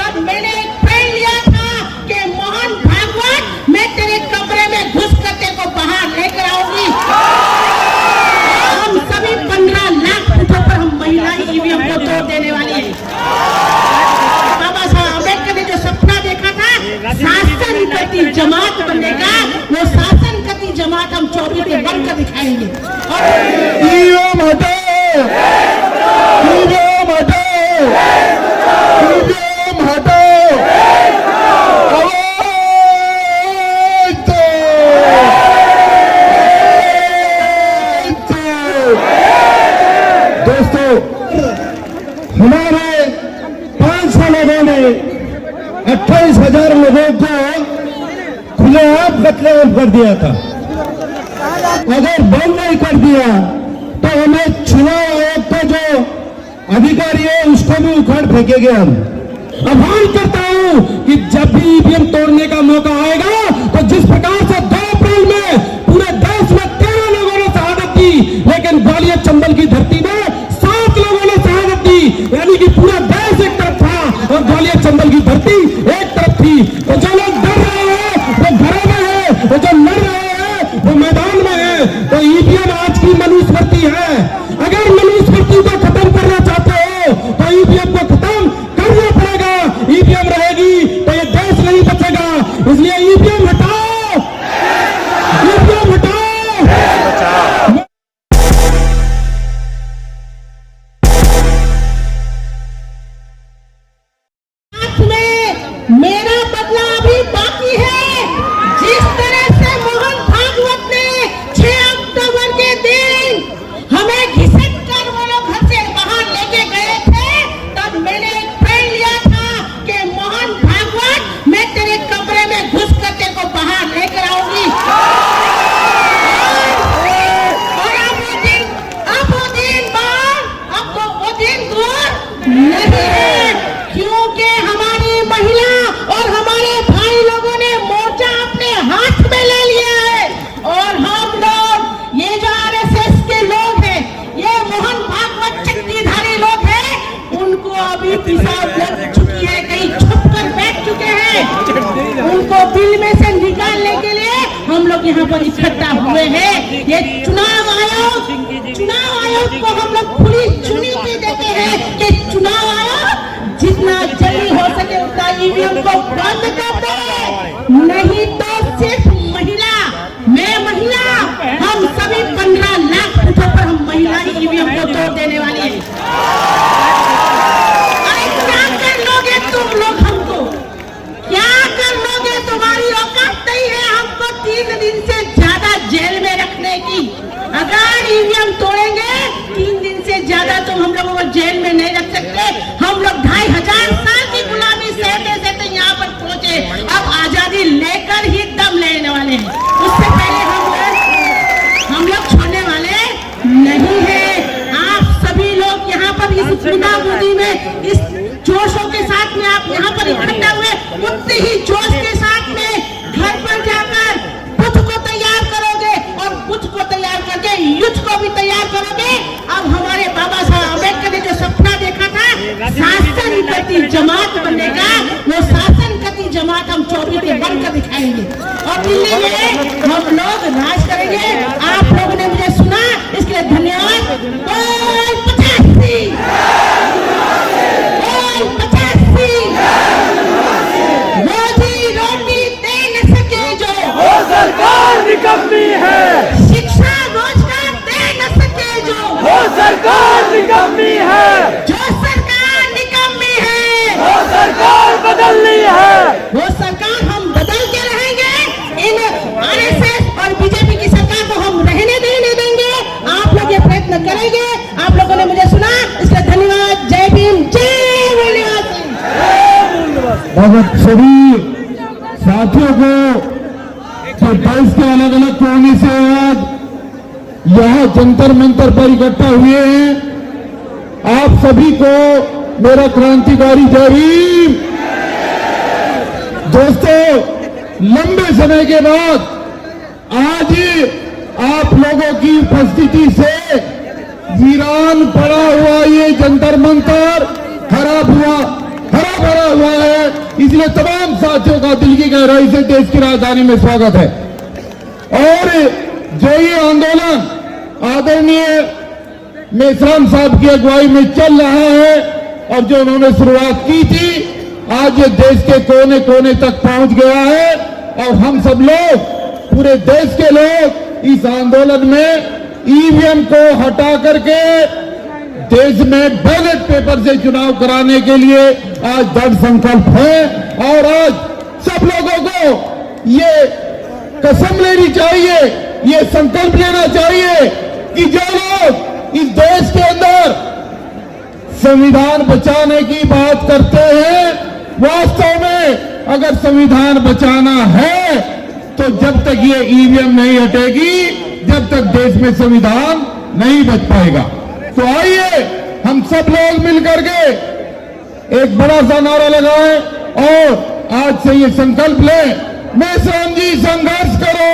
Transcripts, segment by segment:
तब मैंने एक प्रण लिया था कि मोहन भागवत मैं तेरे कमरे में घुस कर तेरे को बाहर लेकर आऊंगी। हम सभी 15 लाख बूथों पर हम महिला ईवीएम को तोड़ देने वाली है। बाबा साहब अम्बेडकर ने जो सपना देखा था शासन करती जमात बनने का, वो शासन करती जमात हम 24 में बनकर दिखाएंगे। ईवीएम हटाओ, ईवीएम हटाओ, ईवीएम हटाओ, दोस्तों हमारे 500 लोगों ने 28,000 लोगों को खुलेआम कत्लेआम कर दिया था। अगर बंद नहीं कर दिया तो हमें चुनाव आयोग का जो अधिकारी है उसको भी उखाड़ फेंकेंगे हम। आह्वान करता हूं कि जब भी ईवीएम तोड़ने का मौका आएगा तो जिस प्रकार से 2 अप्रैल में पूरे देश में 13 लोगों ने शहादत दी, लेकिन ग्वालियर चंबल की धरती में 7 लोगों ने शहादत दी, यानी कि पूरा देश एक तरफ था और ग्वालियर चंबल की धरती एक तरफ थी। तो जो लोग डर रहे हैं वो घरों में है, वो जो लड़ रहे हैं वो मैदान में है। तो ईवीएम आज की मनुस्मृति है। अगर मनुस्मृति को खत्म करना चाहते हो तो ईवीएम को खत्म करना पड़ेगा। ईवीएम रहेगी तो ये देश नहीं बचेगा। इसलिए ईवीएम हटाओ, ईवीएम हटाओ। मेरा बदला अभी बाकी है। जिस तरह से मोहन भागवत ने 6 अक्टूबर के दिन हमें घिसट कर वो लोग घर से बाहर लेके गए थे, तब मैंने एक प्रण लिया था कि मोहन भागवत मैं तेरे कमरे में घुस कर तेरे को बाहर लेकर आऊंगी। और अब वो दिन दूर नहीं है, क्योंकि हमारी महिला और हमारे भाई लोगों ने मोर्चा अपने हाथ में ले लिया है। और हम लोग ये जो आरएसएस के लोग हैं, ये मोहन भागवत चक्रीधारी लोग हैं, उनको अभी पिसाब लग चुकी है, कहीं छुप कर बैठ चुके हैं। उनको बिल में से निकालने के लिए हम लोग यहाँ पर इकट्ठा हुए हैं। ये चुनाव आयोग को हम लोग खुली चुनौती देते हैं कि चुनाव आयोग जितना जल्दी हो सके उतना ईवीएम को बंद कर दे, नहीं तो सिर्फ मैं महिला, हम सभी 15 लाख बूथों पर हम महिला ईवीएम को तोड़ देने वाली है। अरे क्या कर लोगे तुम लोग हमको? क्या कर लोगे? तुम्हारी औकात नहीं है हमको 3 दिन से ज्यादा जेल में रखने की। अगर ईवीएम तोड़ेंगे 3 दिन से ज्यादा तो हम लोगों को जेल में नहीं रख सकते। हम लोग 2,500 साल की गुलामी सहते यहाँ पर पहुंचे, अब आजादी लेकर ही दम लेने वाले हैं। उससे पहले हम लोग छोड़ने वाले नहीं है। आप सभी लोग यहाँ पर इस मुद्दाबंदी में इस जोशों के साथ में आप यहाँ पर इकट्ठा हुए, उतने ही जोश के साथ में घर पर जाकर बुद्ध को तैयार करोगे और बुद्ध को तैयार करके युद्ध को भी तैयार करोगे। अब हमारे बाबा साहब अम्बेडकर ने जो सपना देखा था शासन करती जमात बनने का, वो शासन करती जमात हम 24 में बनकर दिखाएंगे और दिल्ली में हम लोग राज करेंगे। आप लोगों ने मुझे सुना, इसके लिए धन्यवाद। बोल 85, बोल 85। रोजी रोटी दे न सके जो वो सरकार निकम्मी है। शिक्षा रोजगार दे न सके जो वो सरकार निकम्मी है। जो सरकार निकम्मी है, वो सरकार बदलनी है। वो सरकार हम बदल के रहेंगे। इन आरएसएस और बीजेपी की सरकार को हम रहने नहीं देंगे। आप लोग ये प्रयत्न करेंगे। आप लोगों ने मुझे सुना, इसलिए धन्यवाद। जय भीम, जय मूल्यवासी। भगत सभी साथियों को जो देश के अलग अलग कोने से आज यहाँ जंतर मंतर पर इकट्ठा हुए हैं, आप सभी को मेरा क्रांतिकारी जय भीम। दोस्तों, लंबे समय के बाद आज आप लोगों की उपस्थिति से वीरान पड़ा हुआ ये जंतर मंतर हरा भरा हुआ है। इसलिए तमाम साथियों का दिल की गहराई से देश की राजधानी में स्वागत है। और जो ये आंदोलन आदरणीय मेश्राम साहब की अगुवाई में चल रहा है और जो उन्होंने शुरुआत की थी, आज ये देश के कोने कोने तक पहुंच गया है और हम सब लोग, पूरे देश के लोग इस आंदोलन में ईवीएम को हटा करके देश में बैलेट पेपर से चुनाव कराने के लिए आज दृढ़ संकल्प है। और आज सब लोगों को ये कसम लेनी चाहिए, ये संकल्प लेना चाहिए कि जो लोग इस देश के अंदर संविधान बचाने की बात करते हैं, वास्तव में अगर संविधान बचाना है तो जब तक ये ईवीएम नहीं हटेगी, जब तक देश में संविधान नहीं बच पाएगा। तो आइए हम सब लोग मिलकर के एक बड़ा सा नारा लगाएं और आज से ये संकल्प लें, मेश्राम जी संघर्ष करो।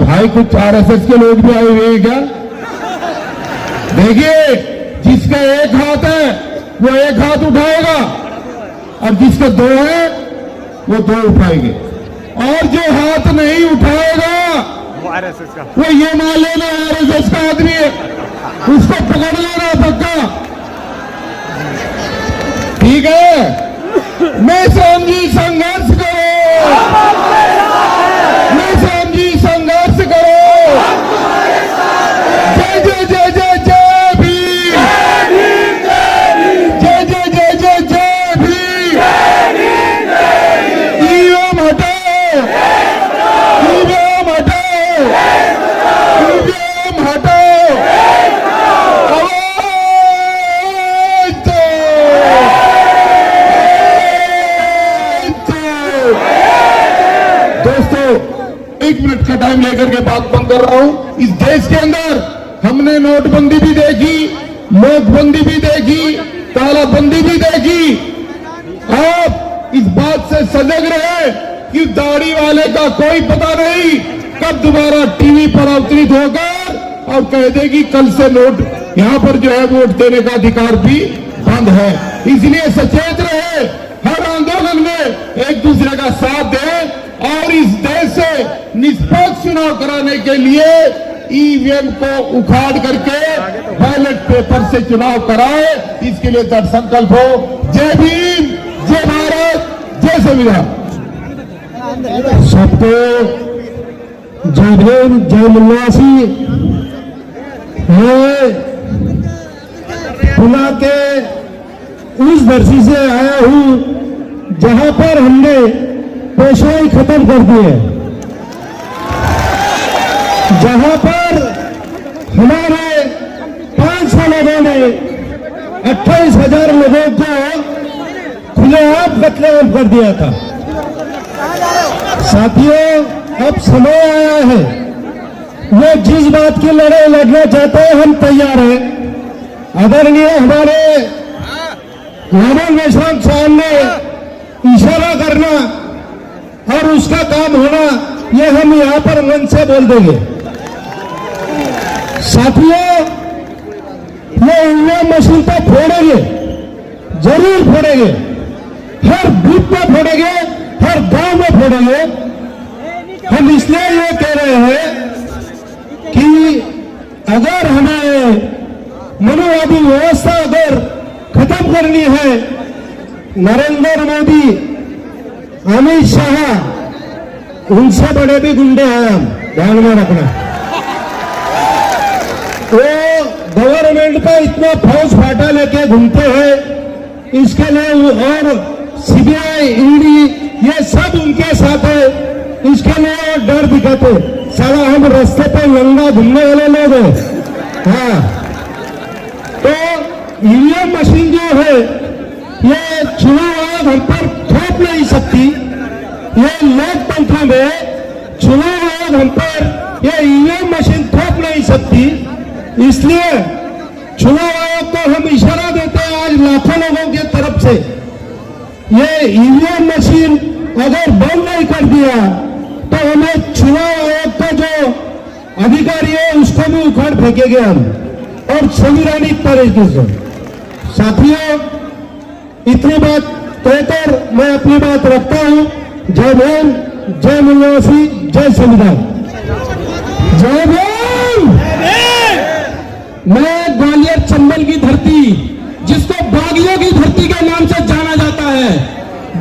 भाई कुछ आरएसएस के लोग भी आए हुए हैं क्या? देखिए, जिसका एक हाथ है वो एक हाथ उठाएगा और जिसके दो है वो दो उठाएंगे, और जो हाथ नहीं उठाएगा वो ये मान लेना आरएसएस का आदमी है, उसको पकड़ लेना पक्का। ठीक है, मेश्राम जी संघर्ष करो, मेश्राम जी संघर्ष करो। जय जय जय जय जय भीम, जय जय जय जय जय भीम। ईवीएम हटाओ, ईवीएम हटाओ, ईवीएम हटाओ। आवाज दो, दोस्तों 1 मिनट का टाइम लेकर के बात बंद कर रहा हूं। इस देश के अंदर हमने नोटबंदी भी देखी, नोटबंदी भी देखी, तालाबंदी भी देखी। आप इस बात से सजग रहे कि दाढ़ी वाले का कोई पता नहीं कब दोबारा टीवी पर अवतरित होकर और कह देगी कल से नोट यहां पर जो है वोट देने का अधिकार भी बंद है। इसलिए सचेत रहे, हर आंदोलन में एक दूसरे का साथ दें और इस देश से निष्पक्ष चुनाव कराने के लिए ईवीएम को उखाड़ करके बैलेट पेपर से चुनाव कराए। इसके लिए दृढ़ संकल्प हो। जय भीम, जय भारत, जय संविधान। सबको जय भीम, जय मुन्नासी। मैं पुणे के उस बरसी से आया हूं जहां पर हमने पेशवाई खत्म कर दी है, जहां पर हमारे 500 लोगों ने 28,000 लोगों को खुलेआम कत्लेआम कर दिया था। साथियों, अब समय आया है, वो जिस बात की लड़ाई लड़ना चाहते हैं हम तैयार हैं। आदरणीय हमारे मेश्राम साहब ने इशारा करना और उसका काम होना, ये हम यहां पर मन से बोल देंगे। साथियों, ये ईवीएम मशीन तो फोड़ेंगे, जरूर फोड़ेंगे, हर बूथ में फोड़ेंगे, हर गांव में फोड़ेंगे। हम इसलिए ये कह रहे हैं कि अगर हमें मनोवादी व्यवस्था अगर खत्म करनी है, नरेंद्र मोदी, अमित शाह, उनसे बड़े भी गुंडे हैं हम, ध्यान में रखना। वो गवर्नमेंट का इतना फौज फाटा लेके घूमते हैं, इसके लिए और सीबीआई, ईडी, ये सब उनके साथ है, इसके लिए वो डर दिखाते। साला हम रास्ते पे नंगा घूमने वाले लोग हैं। हाँ, तो ईवीएम मशीन जो है ये चुनाव आयोग हम पर थोप नहीं सकती। ये लोकतंत्र में चुनाव आयोग हम पर ये ईवीएम मशीन थोप नहीं सकती। इसलिए चुनाव आयोग को हम इशारा देते हैं आज लाखों लोगों की तरफ से, ये ईवीएम मशीन अगर बंद नहीं कर दिया तो हमें चुनाव आयोग का जो अधिकारी है उसको भी उखाड़ फेंकेंगे हम, और संविधानिक तरीके से। साथियों, इतनी बात कहकर मैं अपनी बात रखता हूं। जय भीम, जय मुनिवासी, जय संविधान। जय भीम। मैं ग्वालियर चंबल की धरती, जिसको बागियों की धरती के नाम से जाना जाता है,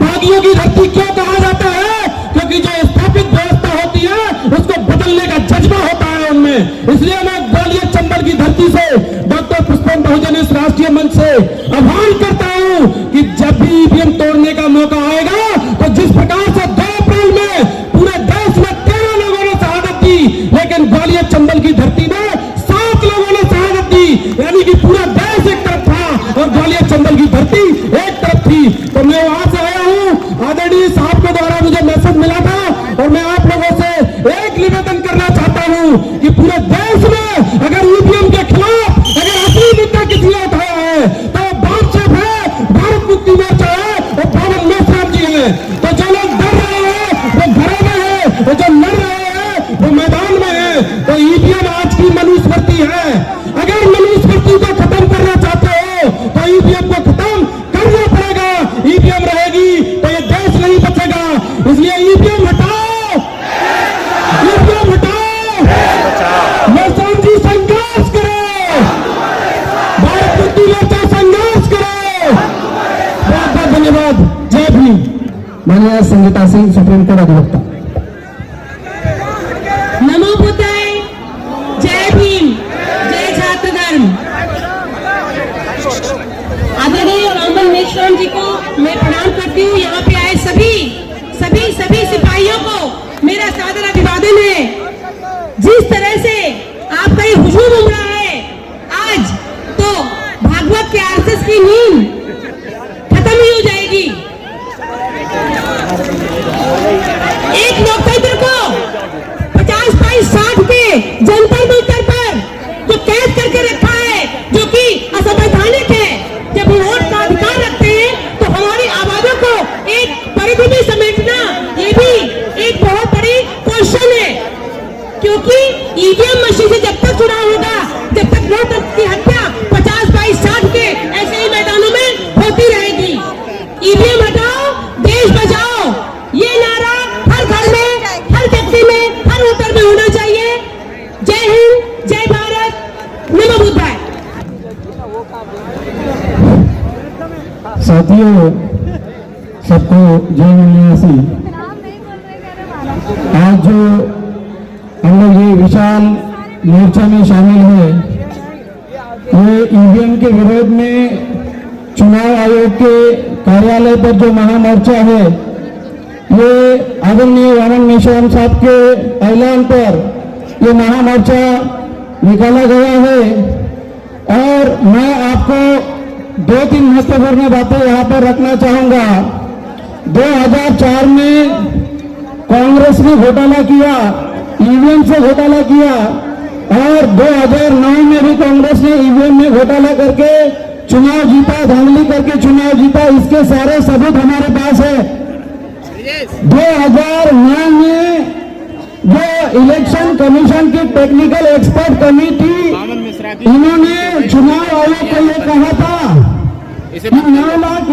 बागियों की धरती क्यों कहा जाता है? क्योंकि जो स्थापित व्यवस्था होती है उसको बदलने का जज्बा होता है उनमें। इसलिए मैं ग्वालियर चंबल की धरती से, डॉक्टर पुष्पम बहुजन इस राष्ट्रीय मंच से आह्वान करता हूं कि जब भी ईवीएम तोड़ने का मौका आएगा तो जिस प्रकार से 2 अप्रैल में पूरे देश में 13 लोगों ने शहादत दी, लेकिन ग्वालियर चंबल की धरती में 7 लोगों ने शहादत दी, यानी कि पूरा देश एक तरफ था और ग्वालियर चंबल की धरती एक तरफ थी। तो मैं वहां से आया हूं, आदरणीय साहब के द्वारा मुझे मैसेज मिला था और मैं आप लोगों से एक निवेदन करना चाहता हूं कि पूरे देश में अगर ईवीएम के खिलाफ अगर असली मुद्दा किसी ने उठाया है तो बाप साहब है, भारत मुक्ति मोर्चा है और बाबा मेश्राम जी है। तो जो लोग डर रहे हैं वो घरों में है, और जो लड़ रहे हैं वो मैदान में है। तो ईवीएम आज की मनुस्मृति है। अगर मनुस्मृति को खत्म करना चाहते हो तो ईवीएम को खत्म करना पड़ेगा। ईवीएम रहेगी तो ये देश नहीं बचेगा। इसलिए ईवीएम हटाओ, ईवीएम हटाओ, मेश्राम जी संघर्ष करो, भारत मुक्ति मोर्चा संघर्ष करो। बहुत बहुत धन्यवाद। जय भीम। माननीय संगीता सिंह, सुप्रीम कोर्ट अधिवक्ता। नमो बुद्धाय, जय भीम, जय छात्र धर्म। आदरणीय बाबा मेश्राम जी को मैं प्रणाम करती हूँ। यहाँ पे आए सभी सिपाहियों को मेरा सादर अभिवादन है। जिस तरह से आपका ये हुजूम उमड़ा है आज, तो भागवत के आरएसएस की नींद खत्म ही हो जाएगी। एक लोकतंत्र को 50/60 पे जंतर मंतर पर जो कैद करके रखा है, जो कि असंवैधानिक है। जब वोट का अधिकार रखते हैं तो हमारी आवाजों को एक परिधि में समेटना ये भी एक बहुत बड़ी क्वेश्चन है। क्योंकि ईवीएम मशीन से जब तक चुनाव होगा, जब तक लोकतंत्र की हत्या 50/60 के ऐसे ही मैदानों में होती रहेगी। ईवीएम हटाओ, देश बचाओ, ये नारा हर घर में, हर व्यक्ति में, हर वोटर में होना चाहिए। जय हिंद, जय भारत, नमो बुद्धाय। साथियों, सबको जय मुनिवासी। आज जो हम लोग ये विशाल मोर्चा में शामिल है, ये ईवीएम के विरोध में चुनाव आयोग के कार्यालय पर जो महामोर्चा है, ये आदरणीय वामन मेश्राम साहब के ऐलान पर ये महामोर्चा निकाला गया है। और मैं आपको 2-3 महत्वपूर्ण बातें यहाँ पर रखना चाहूंगा। 2004 में कांग्रेस ने घोटाला किया, ईवीएम से घोटाला किया, और 2009 में भी कांग्रेस ने ईवीएम में घोटाला करके चुनाव जीता, धांधली करके चुनाव जीता। इसके सारे सबूत हमारे पास है। 2009 में जो इलेक्शन कमीशन की टेक्निकल एक्सपर्ट कमेटी, इन्होंने चुनाव आयोग को ये कहा था कि 9 लाख